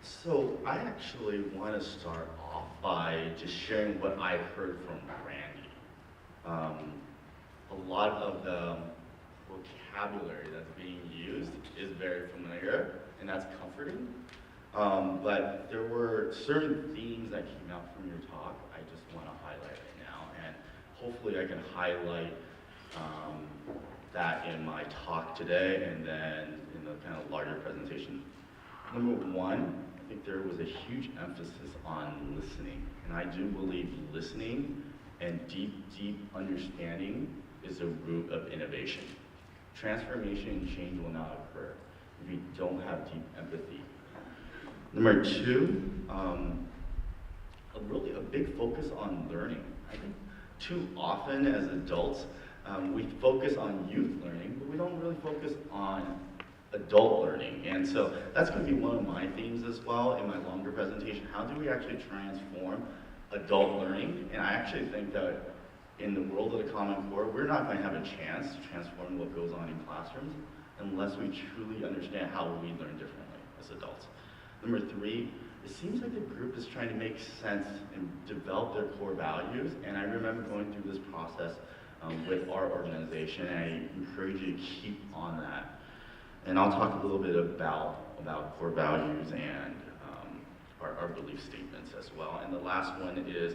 So I actually want to start off by just sharing what I heard from Randy. Um, a lot of the vocabulary that's being used is very familiar, and that's comforting. But there were certain themes that came out from your talk I just want to highlight right now, and hopefully I can highlight um, that in my talk today and then in the kind of larger presentation. Number one, I think there was a huge emphasis on listening, and I do believe listening and deep understanding is the root of innovation. Transformation and change will not occur if you don't have deep empathy. Number two, a big focus on learning. I think too often as adults, we focus on youth learning, but we don't really focus on adult learning. And so that's going to be one of my themes as well in my longer presentation. How do we actually transform adult learning? And I actually think that in the world of the Common Core, we're not going to have a chance to transform what goes on in classrooms unless we truly understand how we learn differently as adults. Number three, it seems like the group is trying to make sense and develop their core values. And I remember going through this process with our organization, and I encourage you to keep on that. And I'll talk a little bit about core values and our belief statements as well. And the last one is,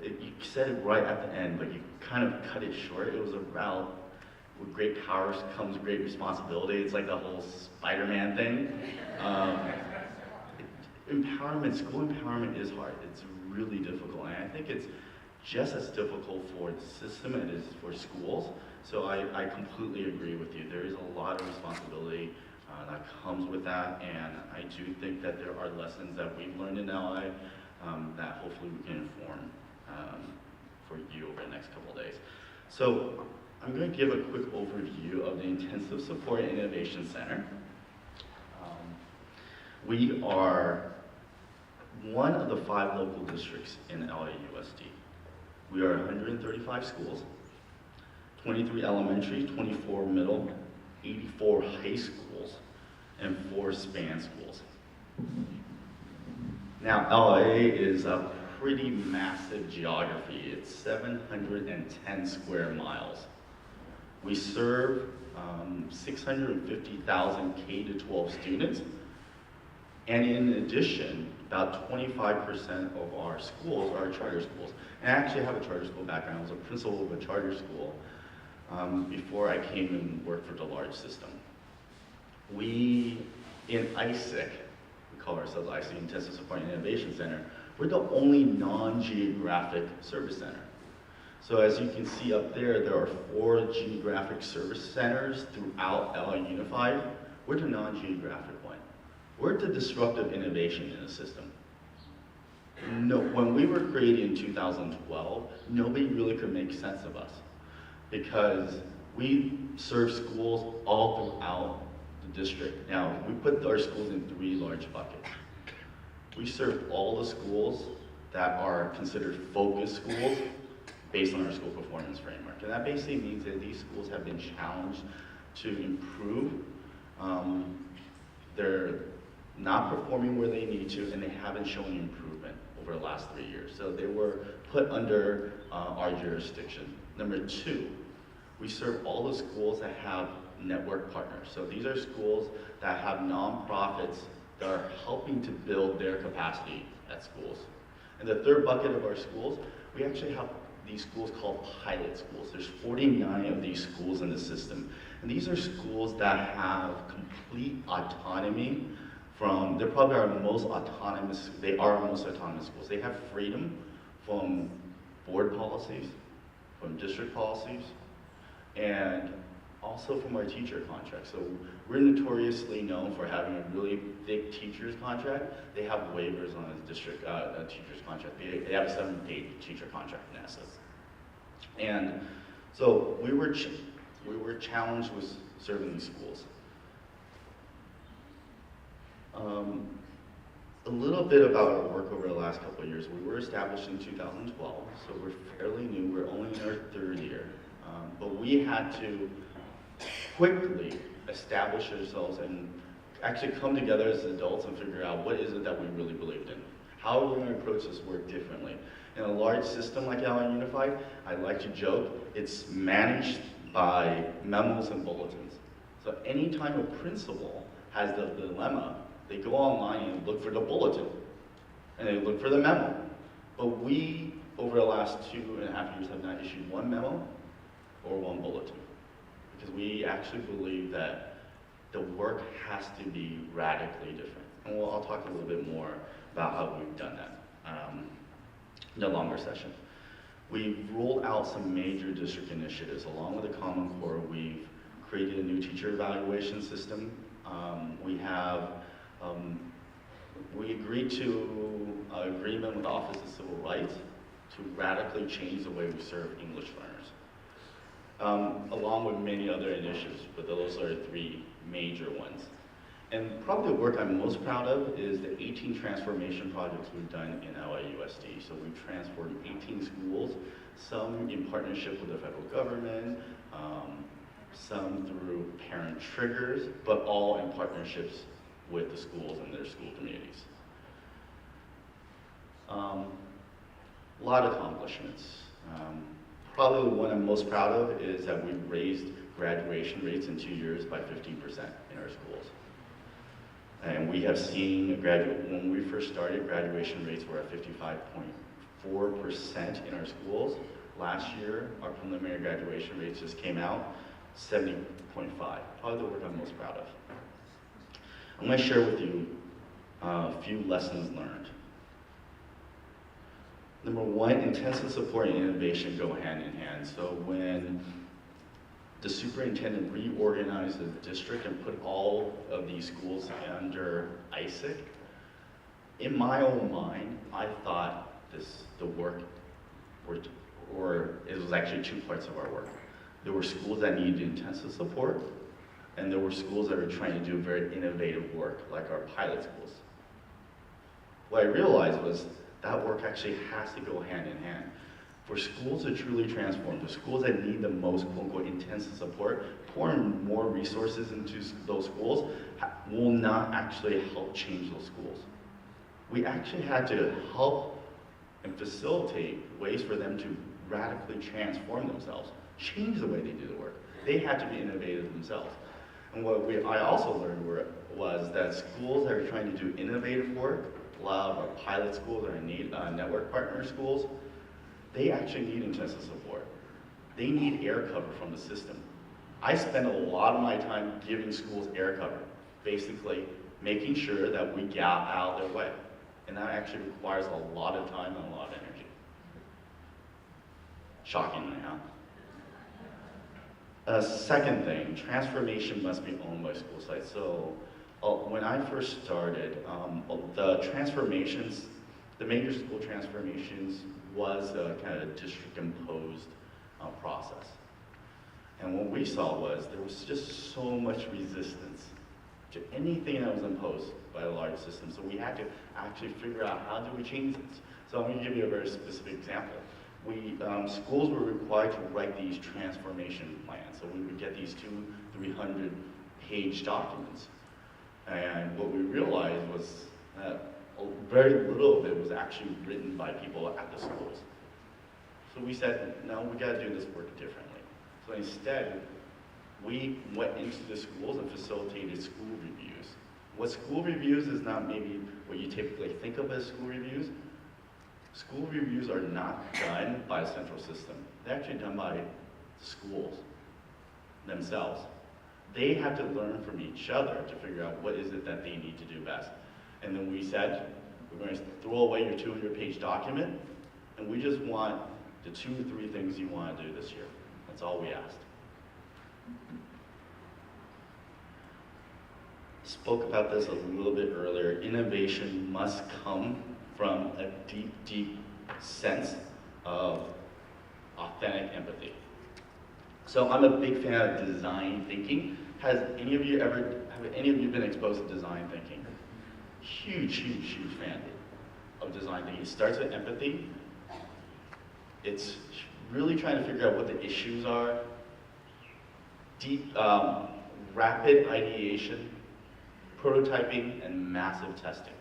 you said it right at the end, but you kind of cut it short. It was about with great powers comes great responsibility. It's like the whole Spider-Man thing. Empowerment, school empowerment is hard. It's really difficult, and I think it's just as difficult for the system as it is for schools. So I completely agree with you. There is a lot of responsibility that comes with that, and I do think that there are lessons that we've learned in LA that hopefully we can inform for you over the next couple of days. So I'm going to give a quick overview of the Intensive Support and Innovation Center. We are one of the 5 local districts in LAUSD. We are 135 schools, 23 elementary, 24 middle, 84 high schools, and 4 span schools. Now, LA is a pretty massive geography. It's 710 square miles. We serve 650,000 K-12 students, and in addition, about 25% of our schools are charter schools. And I actually have a charter school background. I was a principal of a charter school before I came and worked for the large system. We, in ISIC, we call ourselves ISIC, Intensive Support and Innovation Center, we're the only non-geographic service center. So as you can see up there, there are 4 geographic service centers throughout LA Unified. We're the non-geographic one. We're the disruptive innovation in the system. No, when we were created in 2012, nobody really could make sense of us because we serve schools all throughout the district. Now, we put our schools in 3 large buckets. We serve all the schools that are considered focus schools based on our school performance framework. And that basically means that these schools have been challenged to improve. They're not performing where they need to, and they haven't shown improvement over the last 3 years. So they were put under our jurisdiction. Number 2, we serve all the schools that have network partners. So these are schools that have nonprofits that are helping to build their capacity at schools. And the 3rd bucket of our schools, we actually have these schools called pilot schools. There's 49 of these schools in the system. And these are schools that have complete autonomy from, they're probably our most autonomous, they are our most autonomous schools. They have freedom from board policies, from district policies, and also from our teacher contracts. So we're notoriously known for having a really thick teacher's contract. They have waivers on a district a teacher's contract. They have a 7-day teacher contract in essence. And so we were challenged with serving these schools. A little bit about our work over the last couple of years. We were established in 2012, so we're fairly new. We're only in our 3rd year. But we had to quickly establish ourselves and actually come together as adults and figure out what is it that we really believed in. How are we going to approach this work differently? In a large system like LA Unified, I like to joke, it's managed by memos and bulletins. So anytime a principal has the dilemma, they go online and look for the bulletin, and they look for the memo. But we, over the last 2.5 years, have not issued one memo or one bulletin, because we actually believe that the work has to be radically different. And I'll talk a little bit more about how we've done that in a longer session. We've rolled out some major district initiatives. Along with the Common Core, we've created a new teacher evaluation system. We agreed to an agreement with the Office of Civil Rights to radically change the way we serve English learners, along with many other initiatives, but those are 3 major ones. And probably the work I'm most proud of is the 18 transformation projects we've done in LAUSD. So we've transformed 18 schools, some in partnership with the federal government, some through parent triggers, but all in partnerships with the schools and their school communities. A lot of accomplishments. Probably the one I'm most proud of is that we've raised graduation rates in 2 years by 15% in our schools. And we have seen, when we first started, graduation rates were at 55.4% in our schools. Last year, our preliminary graduation rates just came out, 70.5. Probably the work I'm most proud of. I'm going to share with you a few lessons learned. Number 1, intensive support and innovation go hand in hand. So when the superintendent reorganized the district and put all of these schools under ISIC, in my own mind, I thought the work, or it was actually 2 parts of our work. There were schools that needed intensive support, and there were schools that were trying to do very innovative work, like our pilot schools. What I realized was that work actually has to go hand in hand. For schools to truly transform, the schools that need the most quote-unquote intensive support, pouring more resources into those schools will not actually help change those schools. We actually had to help and facilitate ways for them to radically transform themselves, change the way they do the work. They had to be innovative themselves. And what I also learned was that schools that are trying to do innovative work, a lot of our pilot schools or network partner schools, they actually need intensive support. They need air cover from the system. I spend a lot of my time giving schools air cover, basically making sure that we get out of their way. And that actually requires a lot of time and a lot of energy. Shockingly, huh? Second thing, transformation must be owned by school sites. So when I first started, the transformations, the major school transformations was a kind of district-imposed process. And what we saw was there was just so much resistance to anything that was imposed by a large system. So we had to actually figure out how do we change this. So I'm going to give you a very specific example. Schools were required to write these transformation plans. So we would get these 200-300-page documents. And what we realized was that very little of it was actually written by people at the schools. So we said, no, we got to do this work differently. So instead, we went into the schools and facilitated school reviews. What school reviews is not maybe what you typically think of as school reviews. School reviews are not done by a central system. They're actually done by schools themselves. They have to learn from each other to figure out what is it that they need to do best. And then we said, we're going to throw away your 200-page document, and we just want the 2 or 3 things you want to do this year. That's all we asked. Spoke about this a little bit earlier. Innovation must come from a deep, deep sense of authentic empathy. So I'm a big fan of design thinking. Have any of you been exposed to design thinking? Huge, huge, huge fan of design thinking. It starts with empathy. It's really trying to figure out what the issues are. Deep, rapid ideation, prototyping, and massive testing.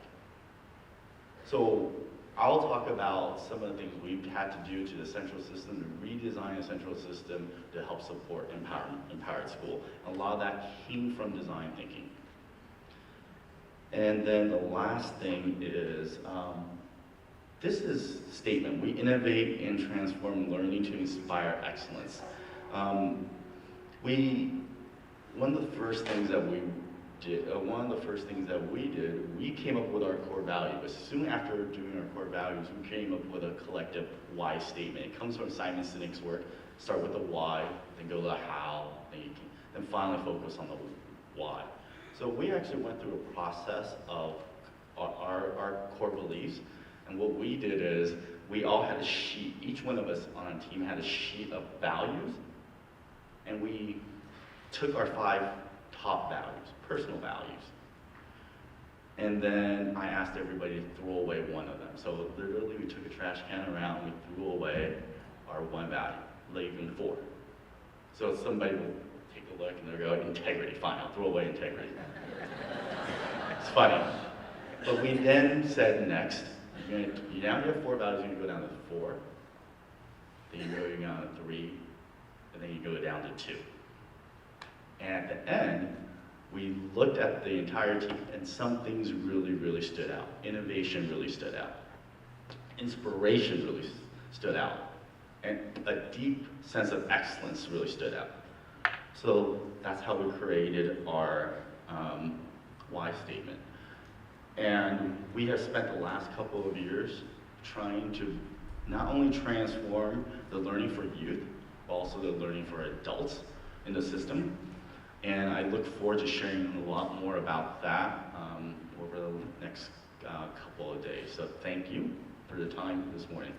So I'll talk about some of the things we've had to do to the central system, to redesign the central system to help support empowered school. A lot of that came from design thinking. And then the last thing is, this is a statement: we innovate and transform learning to inspire excellence. One of the first things that we did, we came up with our core values. Soon after doing our core values, we came up with a collective why statement. It comes from Simon Sinek's work. Start with the why, then go to the how, then finally focus on the why. So we actually went through a process of our core beliefs, and what we did is we all had a sheet. Each one of us on a team had a sheet of values, and we took our 5 top values, personal values. And then I asked everybody to throw away one of them. So literally we took a trash can around, we threw away our 1 value, leaving 4. So somebody will take a look and they'll go, integrity, fine, I'll throw away integrity. It's funny. But we then said next, you now have 4 values, you're gonna go down to 4, then you're going down to 3, and then you go down to 2. And at the end, we looked at the entire team, and some things really, really stood out. Innovation really stood out. Inspiration really stood out. And a deep sense of excellence really stood out. So that's how we created our why statement. And we have spent the last couple of years trying to not only transform the learning for youth, but also the learning for adults in the system. And I look forward to sharing a lot more about that over the next couple of days. So thank you for the time this morning.